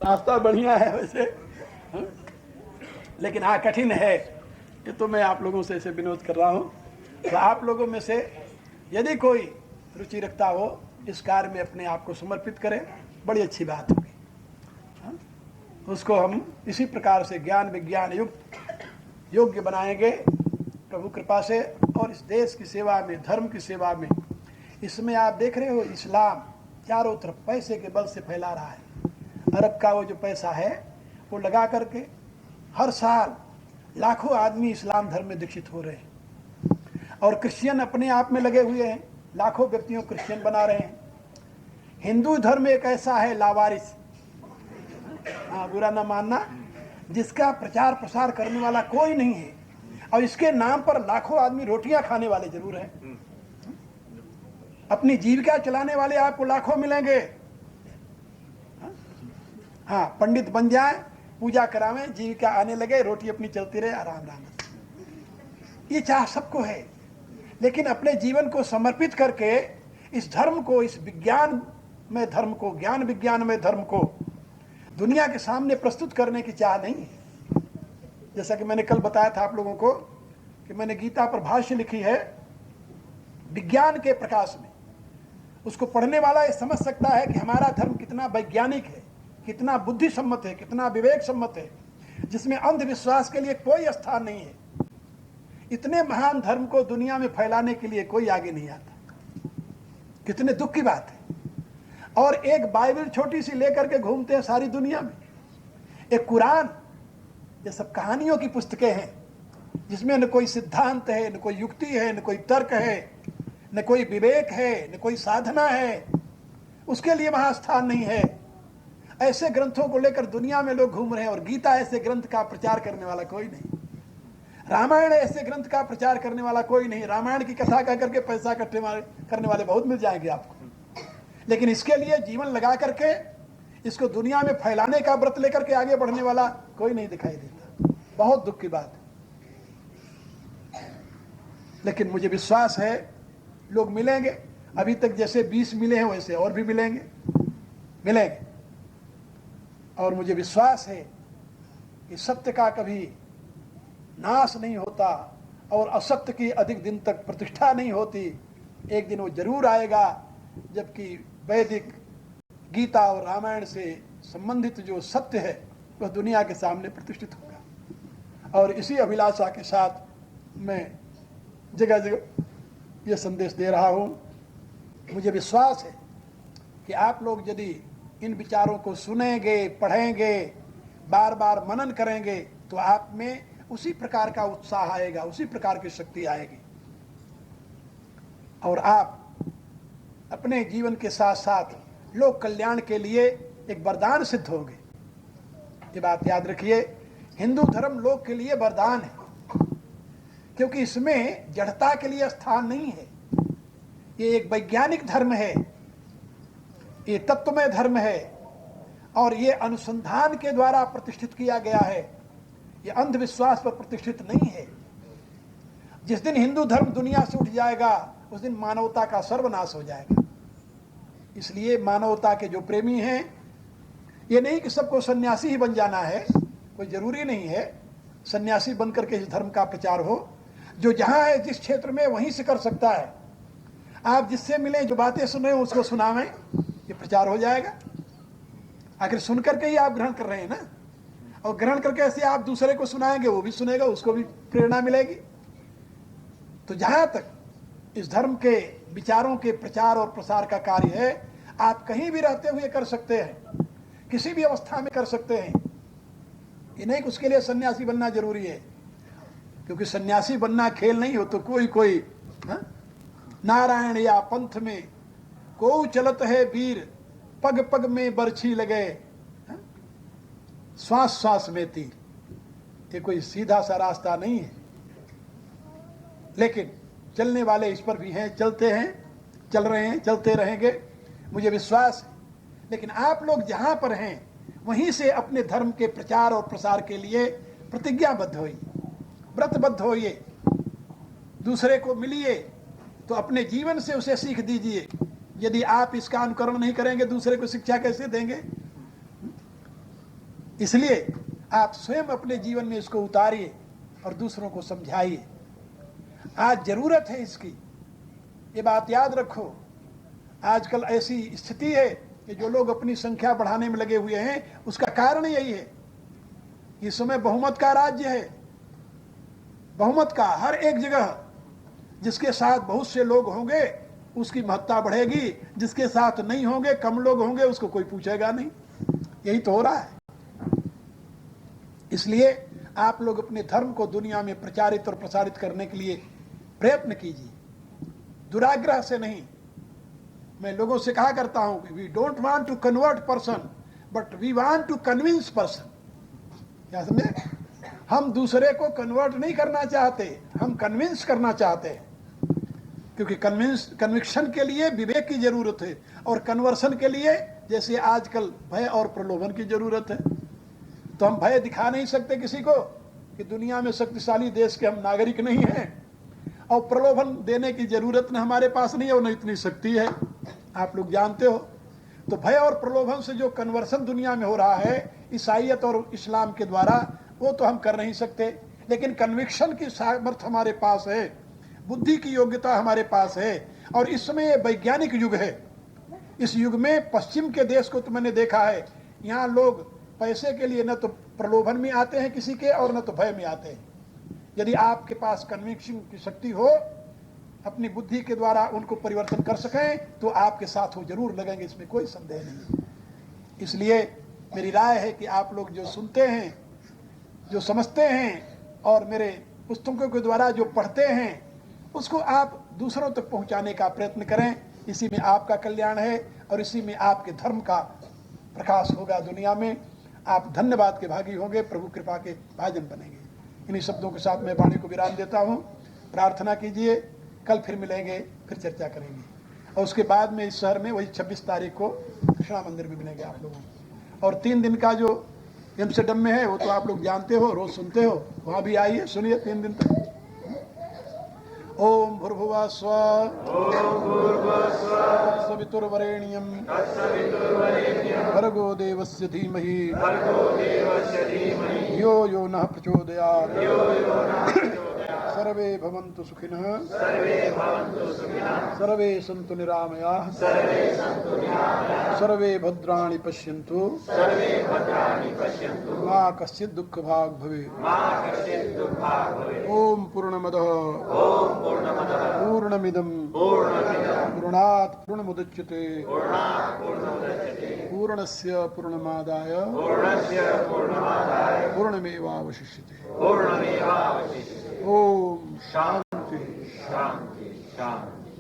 रास्ता बढ़िया है वैसे, हाँ? लेकिन हाँ कठिन है। ये तो मैं आप लोगों से ऐसे विनोद कर रहा हूँ। तो आप लोगों में से यदि कोई रुचि रखता हो इस कार्य में अपने आप को समर्पित करे, बड़ी अच्छी बात होगी। हाँ? उसको हम इसी प्रकार से ज्ञान विज्ञान युक्त योग्य बनाएंगे प्रभु कृपा से। और इस देश की सेवा में, धर्म की सेवा में, इसमें आप देख रहे हो इस्लाम चारों तरफ पैसे के बल से फैला रहा है। अरब का वो जो पैसा है वो लगा करके हर साल लाखों आदमी इस्लाम धर्म में दीक्षित हो रहे हैं। और क्रिश्चियन अपने आप में लगे हुए हैं, लाखों व्यक्तियों को क्रिश्चियन बना रहे हैं। हिंदू धर्म एक ऐसा है लावारिस, हाँ बुरा ना मानना, जिसका प्रचार प्रसार करने वाला कोई नहीं है, और इसके नाम पर लाखों आदमी रोटियां खाने वाले जरूर हैं। अपनी जीविका चलाने वाले आपको लाखों मिलेंगे। हाँ, पंडित बन जाए, पूजा करावें, जीविका आने लगे, रोटी अपनी चलती रहे, आराम आराम। ये चाह सबको है, लेकिन अपने जीवन को समर्पित करके इस धर्म को, इस विज्ञान में धर्म को, ज्ञान विज्ञान में धर्म को दुनिया के सामने प्रस्तुत करने की चाह नहीं है। जैसा कि मैंने कल बताया था आप लोगों को कि मैंने गीता पर भाष्य लिखी है विज्ञान के प्रकाश में। उसको पढ़ने वाला ये समझ सकता है कि हमारा धर्म कितना वैज्ञानिक है, कितना बुद्धि सम्मत है, कितना विवेक सम्मत है, जिसमें अंधविश्वास के लिए कोई स्थान नहीं है। इतने महान धर्म को दुनिया में फैलाने के लिए कोई आगे नहीं आता। कितने दुख की बात है। और एक बाइबल छोटी सी लेकर के घूमते हैं सारी दुनिया में। एक कुरान, ये सब कहानियों की पुस्तकें हैं जिसमें न कोई सिद्धांत है, न कोई युक्ति है, न कोई तर्क है, न कोई विवेक है, न कोई साधना है। उसके लिए वहां स्थान नहीं है। ऐसे ग्रंथों को लेकर दुनिया में लोग घूम रहे हैं। और गीता ऐसे ग्रंथ का प्रचार करने वाला कोई नहीं। रामायण ऐसे ग्रंथ का प्रचार करने वाला कोई नहीं। रामायण की कथा कह करके पैसा इकट्ठे करने वाले बहुत मिल जाएंगे आपको, लेकिन इसके लिए जीवन लगा करके इसको दुनिया में फैलाने का व्रत लेकर के आगे बढ़ने वाला कोई नहीं दिखाई देता। बहुत दुख की बात है। लेकिन मुझे विश्वास है लोग मिलेंगे। अभी तक जैसे 20 मिले हैं वैसे और भी मिलेंगे। और मुझे विश्वास है कि सत्य का कभी नाश नहीं होता और असत्य की अधिक दिन तक प्रतिष्ठा नहीं होती। एक दिन वो जरूर आएगा जबकि वैदिक गीता और रामायण से संबंधित जो सत्य है वह दुनिया के सामने प्रतिष्ठित होगा। और इसी अभिलाषा के साथ मैं जगह जगह ये संदेश दे रहा हूँ। मुझे विश्वास है कि आप लोग यदि इन विचारों को सुनेंगे, पढ़ेंगे, बार बार मनन करेंगे तो आप में उसी प्रकार का उत्साह आएगा, उसी प्रकार की शक्ति आएगी। और आप अपने जीवन के साथ साथ लोक कल्याण के लिए एक वरदान सिद्ध होंगे। ये बात याद रखिए, हिंदू धर्म लोक के लिए वरदान है, क्योंकि इसमें जड़ता के लिए स्थान नहीं है। ये एक वैज्ञानिक धर्म है, ये तत्वमय धर्म है, और ये अनुसंधान के द्वारा प्रतिष्ठित किया गया है। ये अंधविश्वास पर प्रतिष्ठित नहीं है। जिस दिन हिंदू धर्म दुनिया से उठ जाएगा उस दिन मानवता का सर्वनाश हो जाएगा। इसलिए मानवता के जो प्रेमी हैं, ये नहीं कि सबको सन्यासी ही बन जाना है, कोई जरूरी नहीं है सन्यासी बनकर के इस धर्म का प्रचार हो। जो जहां है, जिस क्षेत्र में, वहीं से कर सकता है। आप जिससे मिले, जो बातें सुने उसको सुनावें, ये प्रचार हो जाएगा। आखिर सुन करके ही आप ग्रहण कर रहे हैं ना, और ग्रहण करके ऐसे आप दूसरे को सुनाएंगे, वो भी सुनेगा, उसको भी प्रेरणा मिलेगी। तो जहां तक इस धर्म के विचारों के प्रचार और प्रसार का कार्य है, आप कहीं भी रहते हुए कर सकते हैं, किसी भी अवस्था में कर सकते हैं। ये नहीं कि उसके लिए सन्यासी बनना जरूरी है, क्योंकि सन्यासी बनना खेल नहीं हो। तो कोई नारायण या पंथ में को चलत है वीर, पग पग में बरछी लगे, श्वास श्वास में तीर। ये कोई सीधा सा रास्ता नहीं है, लेकिन चलने वाले इस पर भी हैं, चलते हैं, चल रहे हैं, चलते रहेंगे, मुझे विश्वास है। लेकिन आप लोग जहां पर हैं वहीं से अपने धर्म के प्रचार और प्रसार के लिए प्रतिज्ञाबद्ध होइए, व्रतबद्ध होइए, दूसरे को मिलिए, तो अपने जीवन से उसे सीख दीजिए। यदि आप इसका अनुकरण नहीं करेंगे, दूसरे को शिक्षा कैसे देंगे? इसलिए आप स्वयं अपने जीवन में इसको उतारिए और दूसरों को समझाइए। आज जरूरत है इसकी, ये बात याद रखो। आजकल ऐसी स्थिति है कि जो लोग अपनी संख्या बढ़ाने में लगे हुए हैं, उसका कारण यही है। इस समय बहुमत का राज्य है, बहुमत का हर एक जगह। जिसके साथ बहुत से लोग होंगे उसकी महत्ता बढ़ेगी, जिसके साथ नहीं होंगे, कम लोग होंगे, उसको कोई पूछेगा नहीं। यही तो हो रहा है। इसलिए आप लोग अपने धर्म को दुनिया में प्रचारित और प्रसारित करने के लिए प्रयत्न कीजिए, दुराग्रह से नहीं। मैं लोगों से कहा करता हूं, we don't want to convert person but we want to convince person. क्या समझे? हम दूसरे को कन्वर्ट नहीं करना चाहते, हम कन्विंस करना चाहते हैं। क्योंकि कन्विक्शन के लिए विवेक की जरूरत है, और कन्वर्सन के लिए जैसे आजकल भय और प्रलोभन की जरूरत है। तो हम भय दिखा नहीं सकते किसी को कि दुनिया में शक्तिशाली देश के हम नागरिक नहीं हैं, और प्रलोभन देने की जरूरत न हमारे पास नहीं है, और न इतनी शक्ति है, आप लोग जानते हो। तो भय और प्रलोभन से जो कन्वर्सन दुनिया में हो रहा है ईसाईयत और इस्लाम के द्वारा, वो तो हम कर नहीं सकते। लेकिन कन्विक्शन की सामर्थ्य हमारे पास है, बुद्धि की योग्यता हमारे पास है, और इस समय ये वैज्ञानिक युग है। इस युग में पश्चिम के देश को तो मैंने देखा है, यहाँ लोग पैसे के लिए न तो प्रलोभन में आते हैं किसी के, और न तो भय में आते हैं। यदि आपके पास कन्विक्शन की शक्ति हो, अपनी बुद्धि के द्वारा उनको परिवर्तन कर सकें, तो आपके साथ वो जरूर लगेंगे, इसमें कोई संदेह नहीं। इसलिए मेरी राय है कि आप लोग जो सुनते हैं, जो समझते हैं, और मेरे पुस्तकों के द्वारा जो पढ़ते हैं, उसको आप दूसरों तक पहुंचाने का प्रयत्न करें। इसी में आपका कल्याण है, और इसी में आपके धर्म का प्रकाश होगा दुनिया में। आप धन्यवाद के भागी होंगे, प्रभु कृपा के भाजन बनेंगे। इन्हीं शब्दों के साथ मैं वाणी को विराम देता हूँ। प्रार्थना कीजिए, कल फिर मिलेंगे, फिर चर्चा करेंगे, और उसके बाद में इस शहर में वही 26 तारीख को कृष्णा मंदिर में मिलेंगे आप लोगों को। और 3 दिन का जो एम्स्टर्डम में है वो तो आप लोग जानते हो, रोज सुनते हो, वहाँ भी आइए, सुनिए 3 दिन तक। ओम भूर्भुवः स्वः तत्सवितुर्वरेण्यं भर्गो देवस्य धीमहि यो यो नः प्रचोदयात्। सर्वे भवन्तु सुखिनः, सर्वे सन्तु निरामयाः, सर्वे भद्राणि पश्यन्तु, मा कश्चित् दुःखभाग् भवेत्। ओम पूर्णमदः पूर्णमिदं पूर्णात् पूर्णमुदच्यते पूर्णस्य पूर्णमादाय पूर्णमेवावशिष्यते। ओम शांति शांति शांति।